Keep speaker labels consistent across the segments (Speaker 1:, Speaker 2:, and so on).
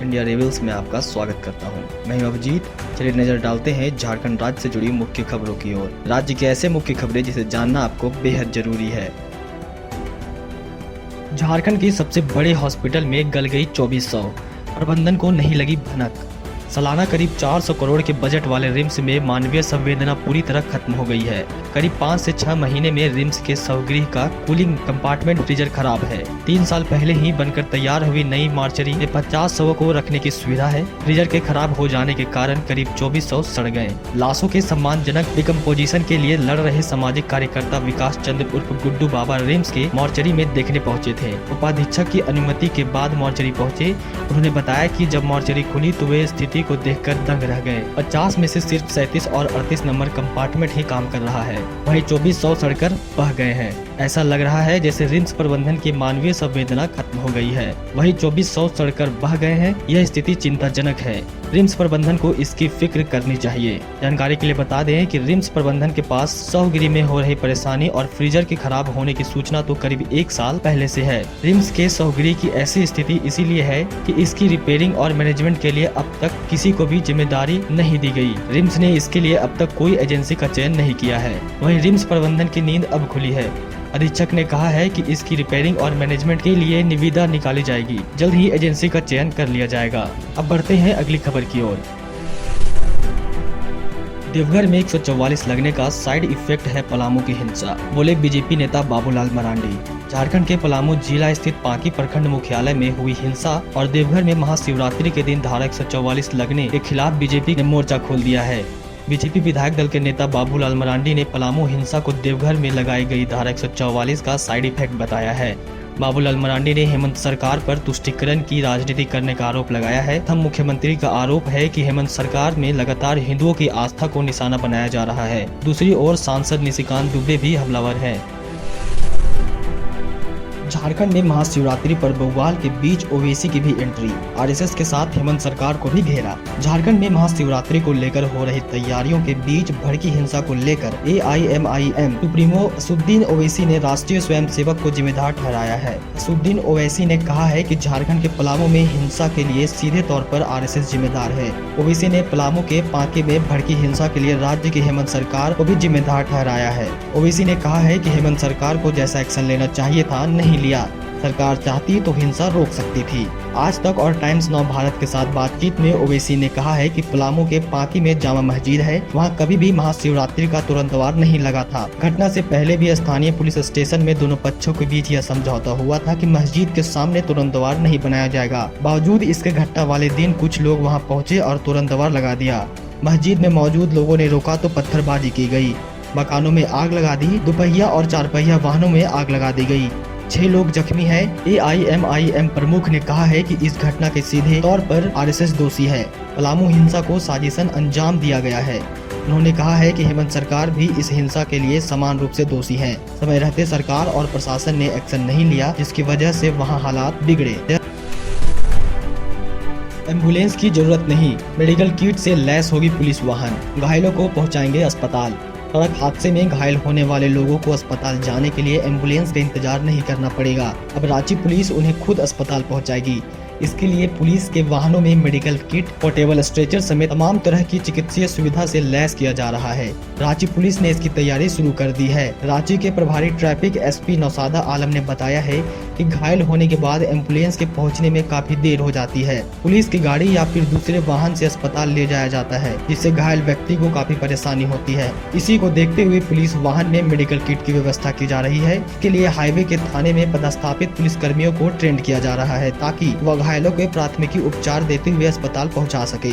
Speaker 1: India reviews में आपका स्वागत करता हूं। मैं हूं अभिजीत। चलिए नजर डालते हैं झारखंड राज्य से जुड़ी मुख्य खबरों की ओर। राज्य की ऐसे मुख्य खबरें जिसे जानना आपको बेहद जरूरी है। झारखंड की सबसे बड़े हॉस्पिटल में गल गई 2400, प्रबंधन को नहीं लगी भनक। सालाना करीब 400 करोड़ के बजट वाले रिम्स में मानवीय संवेदना पूरी तरह खत्म हो गई है। करीब 5 से 6 महीने में रिम्स के स्वगृह का कूलिंग कंपार्टमेंट फ्रीजर खराब है। 3 साल पहले ही बनकर तैयार हुई नई मार्चरी में 50 शवों को रखने की सुविधा है। फ्रीजर के खराब हो जाने के कारण करीब 2400 सड़ गए। लाशों के सम्मानजनक डिकम्पोजिशन के लिए लड़ रहे सामाजिक कार्यकर्ता विकास चंद्र उर्फ गुड्डू बाबा रिम्स के मार्चरी में देखने पहुंचे थे। उपाधीक्षक की अनुमति के बाद मार्चरी पहुंचे। उन्होंने बताया कि जब मार्चरी खुली तो वे स्थिति को देखकर दंग रह गए। 50 में से सिर्फ 37 और 38 नंबर कंपार्टमेंट ही काम कर रहा है, वहीं 2400 सड़कर बह गए हैं। ऐसा लग रहा है जैसे रिम्स प्रबंधन की मानवीय संवेदना खत्म हो गई है। वहीं 2400 सड़कर बह गए हैं। यह स्थिति चिंताजनक है। रिम्स प्रबंधन को इसकी फिक्र करनी चाहिए। जानकारी के लिए बता दें कि रिम्स प्रबंधन के पास स्वगृह में हो रही परेशानी और फ्रीजर के खराब होने की सूचना तो करीब 1 साल पहले से है। रिम्स के स्वगृह की ऐसी स्थिति इसीलिए है कि इसकी रिपेयरिंग और मैनेजमेंट के लिए अब तक किसी को भी जिम्मेदारी नहीं दी गई। रिम्स ने इसके लिए अब तक कोई एजेंसी का चयन नहीं किया है। वहीं रिम्स प्रबंधन की नींद अब खुली है। अधीक्षक ने कहा है कि इसकी रिपेयरिंग और मैनेजमेंट के लिए निविदा निकाली जाएगी। जल्द ही एजेंसी का चयन कर लिया जाएगा। अब बढ़ते हैं अगली खबर की ओर। देवघर में 144 लगने का साइड इफेक्ट है पलामू की हिंसा, बोले बीजेपी नेता बाबूलाल मरांडी। झारखंड के पलामू जिला स्थित पांकी प्रखंड मुख्यालय में हुई हिंसा और देवघर में महाशिवरात्रि के दिन धारा 144 लगने के खिलाफ बीजेपी ने मोर्चा खोल दिया है। बीजेपी विधायक दल के नेता बाबूलाल मरांडी ने पलामू हिंसा को देवघर में लगाई गई धारा 144 का साइड इफेक्ट बताया है। बाबूलाल मरांडी ने हेमंत सरकार पर तुष्टीकरण की राजनीति करने का आरोप लगाया है। तथा मुख्यमंत्री का आरोप है कि हेमंत सरकार में लगातार हिंदुओं की आस्था को निशाना बनाया जा रहा है। दूसरी ओर सांसद निशिकांत दुबे भी हमलावर है। झारखंड में महाशिवरात्रि पर बग्वाल के बीच ओवैसी की भी एंट्री, आरएसएस के साथ हेमंत सरकार को भी घेरा। झारखंड में महाशिवरात्रि को लेकर हो रही तैयारियों के बीच भड़की हिंसा को लेकर AIMIM सुप्रीमो असुद्दीन ओवैसी ने राष्ट्रीय स्वयंसेवक को जिम्मेदार ठहराया है। असुद्दीन ओवैसी ने कहा है कि झारखंड के पलामू में हिंसा के लिए सीधे तौर पर आरएसएस जिम्मेदार है। ओवैसी ने पलामू के पांके में भड़की हिंसा के लिए राज्य की हेमंत सरकार को भी जिम्मेदार ठहराया है। ओवैसी ने कहा है कि हेमंत सरकार को जैसा एक्शन लेना चाहिए था नहीं लिया। सरकार चाहती तो हिंसा रोक सकती थी। आज तक और टाइम्स नाउ भारत के साथ बातचीत में ओवैसी ने कहा है कि पलामू के पांकी में जामा मस्जिद है, वहां कभी भी महाशिवरात्रि का तुरंतवार नहीं लगा था। घटना से पहले भी स्थानीय पुलिस स्टेशन में दोनों पक्षों के बीच यह समझौता हुआ था कि मस्जिद के सामने तुरंतवार नहीं बनाया जाएगा। बावजूद इसके घटना वाले दिन कुछ लोग वहाँ पहुँचे और तुरंतवार लगा दिया। मस्जिद में मौजूद लोगों ने रोका तो पत्थरबाजी की गयी, मकानों में आग लगा दी, दुपहिया और 4 पहिया वाहनों में आग लगा दी गयी। 6 लोग जख्मी हैं। AIMIM प्रमुख ने कहा है कि इस घटना के सीधे तौर पर आरएसएस दोषी है। पलामू हिंसा को साजिशन अंजाम दिया गया है। उन्होंने कहा है कि हेमंत सरकार भी इस हिंसा के लिए समान रूप से दोषी है। समय रहते सरकार और प्रशासन ने एक्शन नहीं लिया, जिसकी वजह से वहां हालात बिगड़े। एम्बुलेंस की जरूरत नहीं, मेडिकल किट से लैस होगी पुलिस वाहन, घायलों को पहुँचाएंगे अस्पताल। सड़क हादसे में घायल होने वाले लोगों को अस्पताल जाने के लिए एम्बुलेंस का इंतजार नहीं करना पड़ेगा। अब रांची पुलिस उन्हें खुद अस्पताल पहुंचाएगी। इसके लिए पुलिस के वाहनों में मेडिकल किट, पोर्टेबल स्ट्रेचर समेत तमाम तरह की चिकित्सीय सुविधा से लैस किया जा रहा है। रांची पुलिस ने इसकी तैयारी शुरू कर दी है। रांची के प्रभारी ट्रैफिक SP नौसादा आलम ने बताया है कि घायल होने के बाद एम्बुलेंस के पहुंचने में काफी देर हो जाती है। पुलिस की गाड़ी या फिर दूसरे वाहन से अस्पताल ले जाया जाता है, जिससे घायल व्यक्ति को काफी परेशानी होती है। इसी को देखते हुए पुलिस वाहन में मेडिकल किट की व्यवस्था की जा रही है। इसके लिए हाईवे के थाने में पदस्थापित पुलिस कर्मियों को ट्रेंड किया जा रहा है, ताकि वह घायलों के प्राथमिकी उपचार देते हुए अस्पताल पहुंचा सके।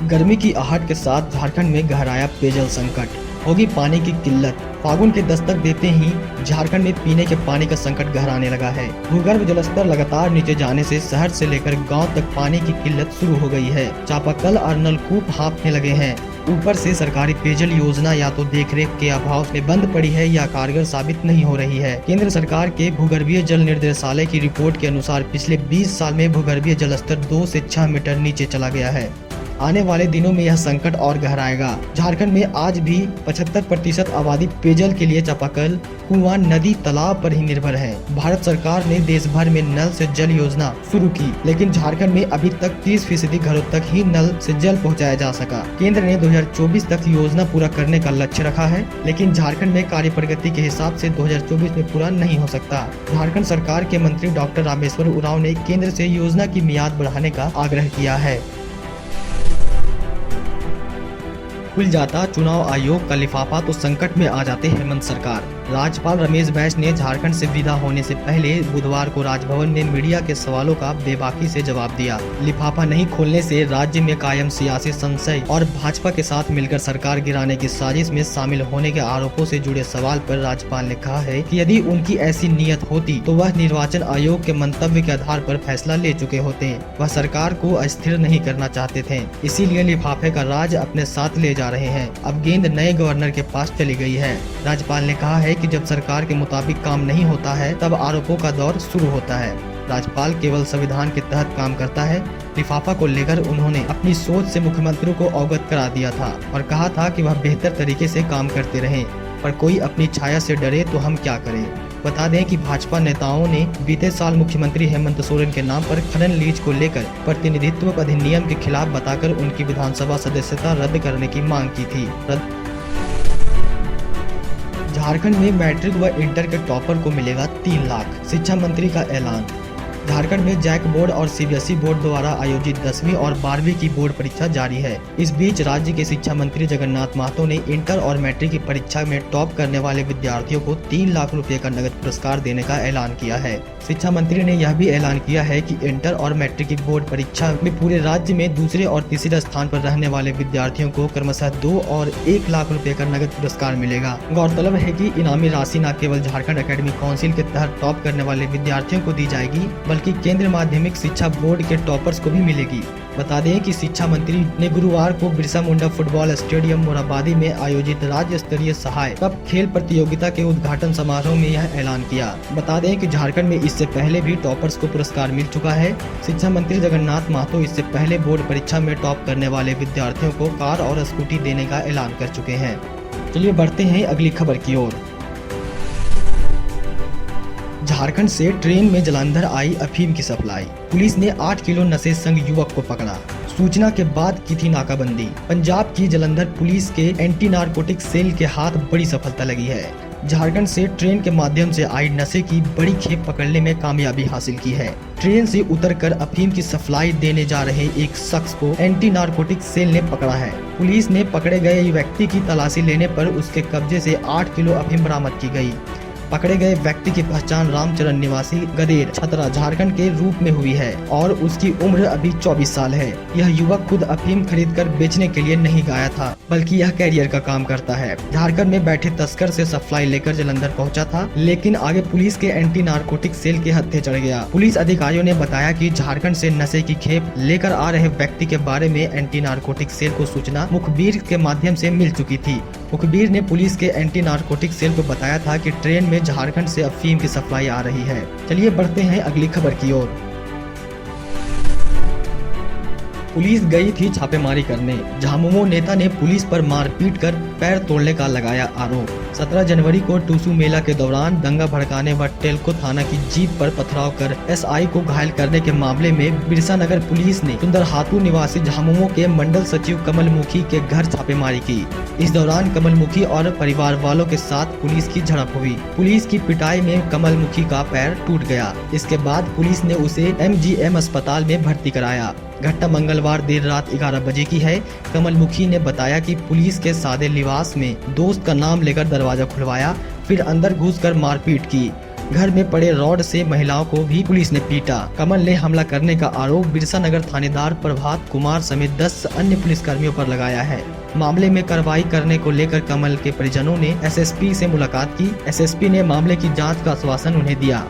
Speaker 1: गर्मी की आहट के साथ झारखंड में गहराया पेयजल संकट, होगी पानी की किल्लत। फागुन के दस्तक देते ही झारखंड में पीने के पानी का संकट गहराने लगा है। भूगर्भ जलस्तर लगातार नीचे जाने से शहर से लेकर गांव तक पानी की किल्लत शुरू हो गई है। चापाकल और नलकूप हाँफने लगे हैं। ऊपर से सरकारी पेयजल योजना या तो देखरेख के अभाव में बंद पड़ी है या कारगर साबित नहीं हो रही है। केंद्र सरकार के भूगर्भीय जल निर्देशालय की रिपोर्ट के अनुसार पिछले 20 साल में भूगर्भीय जलस्तर 2 से 6 मीटर नीचे चला गया है। आने वाले दिनों में यह संकट और गहराएगा। झारखंड में आज भी 75% आबादी पेयजल के लिए चापाकल, कुआं, नदी, तालाब पर ही निर्भर है। भारत सरकार ने देश भर में नल से जल योजना शुरू की, लेकिन झारखंड में अभी तक 30% घरों तक ही नल से जल पहुंचाया जा सका। केंद्र ने 2024 तक योजना पूरा करने का लक्ष्य रखा है, लेकिन झारखंड में कार्य प्रगति के हिसाब से 2024 में पूरा नहीं हो सकता। झारखंड सरकार के मंत्री डॉक्टर रामेश्वर उरांव ने केंद्र से योजना की मियाद बढ़ाने का आग्रह किया है। खुल जाता चुनाव आयोग का लिफाफा तो संकट में आ जाते हेमंत सरकार। राज्यपाल रमेश बैस ने झारखंड से विदा होने से पहले बुधवार को राजभवन में मीडिया के सवालों का बेबाकी से जवाब दिया। लिफाफा नहीं खोलने से राज्य में कायम सियासी संशय और भाजपा के साथ मिलकर सरकार गिराने की साजिश में शामिल होने के आरोपों से जुड़े सवाल पर राज्यपाल ने कहा है कि यदि उनकी ऐसी नीयत होती तो वह निर्वाचन आयोग के मंतव्य के आधार पर फैसला ले चुके होते। वह सरकार को अस्थिर नहीं करना चाहते थे, इसीलिए लिफाफे का राज अपने साथ ले जा रहे हैं। अब गेंद नए गवर्नर के पास चली गई है। राज्यपाल ने कहा है कि जब सरकार के मुताबिक काम नहीं होता है तब आरोपों का दौर शुरू होता है। राज्यपाल केवल संविधान के तहत काम करता है। लिफाफा को लेकर उन्होंने अपनी सोच से मुख्यमंत्री को अवगत करा दिया था और कहा था कि वह बेहतर तरीके से काम करते रहें, पर कोई अपनी छाया से डरे तो हम क्या करें। बता दें कि भाजपा नेताओं ने बीते साल मुख्यमंत्री हेमंत सोरेन के नाम पर खनन लीज को लेकर प्रतिनिधित्व अधिनियम के खिलाफ बताकर उनकी विधानसभा सदस्यता रद्द करने की मांग की थी। झारखंड में मैट्रिक व इंटर के टॉपर को मिलेगा 3 लाख, शिक्षा मंत्री का ऐलान। झारखंड में जैक बोर्ड और सीबीएसई बोर्ड द्वारा आयोजित 10वीं और 12वीं की बोर्ड परीक्षा जारी है। इस बीच राज्य के शिक्षा मंत्री जगन्नाथ महतो ने इंटर और मैट्रिक की परीक्षा में टॉप करने वाले विद्यार्थियों को 3 लाख रुपए का नगद पुरस्कार देने का ऐलान किया है। शिक्षा मंत्री ने यह भी ऐलान किया है कि इंटर और मैट्रिक की बोर्ड परीक्षा में पूरे राज्य में दूसरे और तीसरे स्थान पर रहने वाले विद्यार्थियों को क्रमशः 2 और 1 लाख रुपए का नगद पुरस्कार मिलेगा। गौरतलब है कि इनामी राशि न केवल झारखंड एकेडमिक काउंसिल के तहत टॉप करने वाले विद्यार्थियों को दी जाएगी, बल्कि केंद्रीय माध्यमिक शिक्षा बोर्ड के टॉपर्स को भी मिलेगी। बता दें कि शिक्षा मंत्री ने गुरुवार को बिरसा मुंडा फुटबॉल स्टेडियम मोरहाबादी में आयोजित राज्य स्तरीय सहायक कप खेल प्रतियोगिता के उद्घाटन समारोह में यह ऐलान किया। बता दें कि झारखंड में इससे पहले भी टॉपर्स को पुरस्कार मिल चुका है। शिक्षा मंत्री जगन्नाथ महतो इससे पहले बोर्ड परीक्षा में टॉप करने वाले विद्यार्थियों को कार और स्कूटी देने का ऐलान कर चुके हैं। चलिए बढ़ते हैं अगली खबर की ओर। झारखंड से ट्रेन में जलंधर आई अफीम की सप्लाई। पुलिस ने 8 किलो नशे संग युवक को पकड़ा। सूचना के बाद की थी नाकाबंदी। पंजाब की जलंधर पुलिस के एंटी नारकोटिक सेल के हाथ बड़ी सफलता लगी है। झारखंड से ट्रेन के माध्यम से आई नशे की बड़ी खेप पकड़ने में कामयाबी हासिल की है। ट्रेन से उतरकर अफीम की सप्लाई देने जा रहे एक शख्स को एंटी नारकोटिक सेल ने पकड़ा है। पुलिस ने पकड़े गए व्यक्ति की तलाशी लेने पर उसके कब्जे से 8 किलो अफीम बरामद की गई। पकड़े गए व्यक्ति की पहचान रामचरण निवासी गदेर छतरा झारखंड के रूप में हुई है और उसकी उम्र अभी 24 साल है। यह युवक खुद अफीम खरीदकर बेचने के लिए नहीं गया था, बल्कि यह कैरियर का काम करता है। झारखंड में बैठे तस्कर से सप्लाई लेकर जलंधर पहुंचा था, लेकिन आगे पुलिस के एंटी नारकोटिक सेल के हत्थे चढ़ गया। पुलिस अधिकारियों ने बताया कि झारखंड से नशे की खेप लेकर आ रहे व्यक्ति के बारे में एंटी नारकोटिक सेल को सूचना मुखबिर के माध्यम से मिल चुकी थी। मुखबिर ने पुलिस के एंटी नारकोटिक सेल को बताया था कि ट्रेन में झारखंड से अफीम की सप्लाई आ रही है। चलिए बढ़ते हैं अगली खबर की ओर। पुलिस गई थी छापेमारी करने। झामुमो नेता ने पुलिस पर मारपीट कर पैर तोड़ने का लगाया आरोप। 17 जनवरी को टूसू मेला के दौरान दंगा भड़काने व टेल्को थाना की जीप पर पथराव कर एसआई को घायल करने के मामले में बिरसा नगर पुलिस ने सुंदरहातू निवासी झामुमो के मंडल सचिव कमलमुखी के घर छापेमारी की। इस दौरान कमलमुखी और परिवार वालों के साथ पुलिस की झड़प हुई। पुलिस की पिटाई में कमलमुखी का पैर टूट गया। इसके बाद पुलिस ने उसे एमजीएम अस्पताल में भर्ती कराया। घटना मंगलवार देर रात 11 बजे की है। कमलमुखी ने बताया कि पुलिस के सादे लिबास में दोस्त का नाम लेकर दरवाजा खुलवाया, फिर अंदर घुसकर मारपीट की। घर में पड़े रॉड से महिलाओं को भी पुलिस ने पीटा। कमल ने हमला करने का आरोप बिरसा नगर थानेदार प्रभात कुमार समेत 10 अन्य पुलिसकर्मियों पर लगाया है। मामले में कार्रवाई करने को लेकर कमल के परिजनों ने एसएसपी से मुलाकात की। एसएसपी ने मामले की जांच का आश्वासन उन्हें दिया।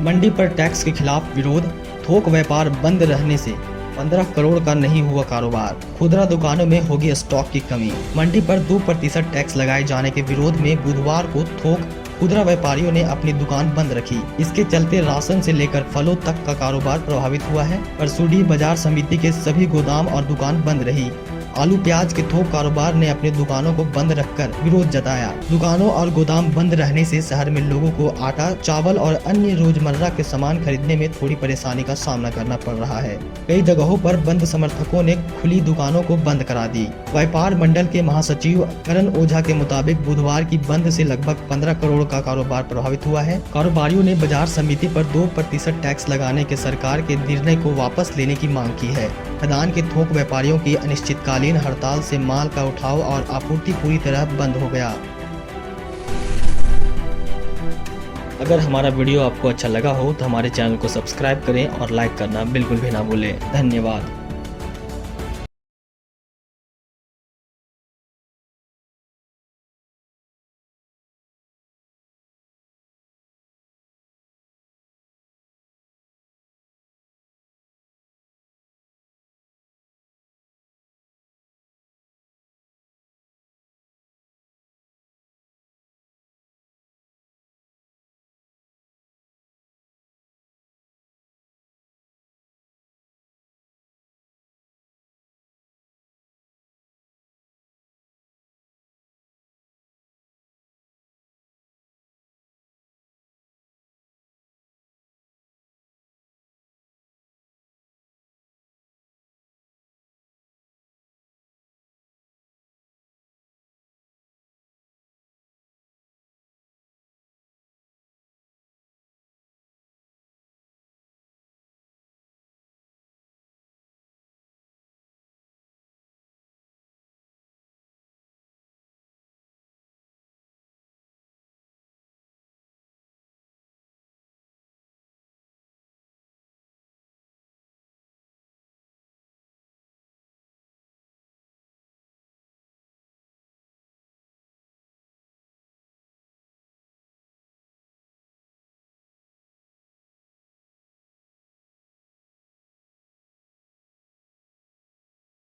Speaker 1: मंडी पर टैक्स के खिलाफ विरोध। थोक व्यापार बंद रहने से 15 करोड़ का नहीं हुआ कारोबार। खुदरा दुकानों में होगी स्टॉक की कमी। मंडी पर 2% टैक्स लगाए जाने के विरोध में बुधवार को थोक खुदरा व्यापारियों ने अपनी दुकान बंद रखी। इसके चलते राशन से लेकर फलों तक का कारोबार प्रभावित हुआ है। परसुडी बाजार समिति के सभी गोदाम और दुकान बंद रही। आलू प्याज के थोक कारोबार ने अपनी दुकानों को बंद रखकर विरोध जताया। दुकानों और गोदाम बंद रहने से शहर में लोगों को आटा, चावल और अन्य रोजमर्रा के सामान खरीदने में थोड़ी परेशानी का सामना करना पड़ रहा है। कई जगहों पर बंद समर्थकों ने खुली दुकानों को बंद करा दी। व्यापार मंडल के महासचिव करण ओझा के मुताबिक बुधवार की बंद से लगभग 15 करोड़ का कारोबार प्रभावित हुआ है। कारोबारियों ने बाजार समिति पर 2% टैक्स लगाने के सरकार के निर्णय को वापस लेने की मांग की है। खदान के थोक व्यापारियों की अनिश्चितकालीन हड़ताल से माल का उठाव और आपूर्ति पूरी तरह बंद हो गया। अगर हमारा वीडियो आपको अच्छा लगा हो तो हमारे चैनल को सब्सक्राइब करें और लाइक करना बिल्कुल भी ना भूलें। धन्यवाद।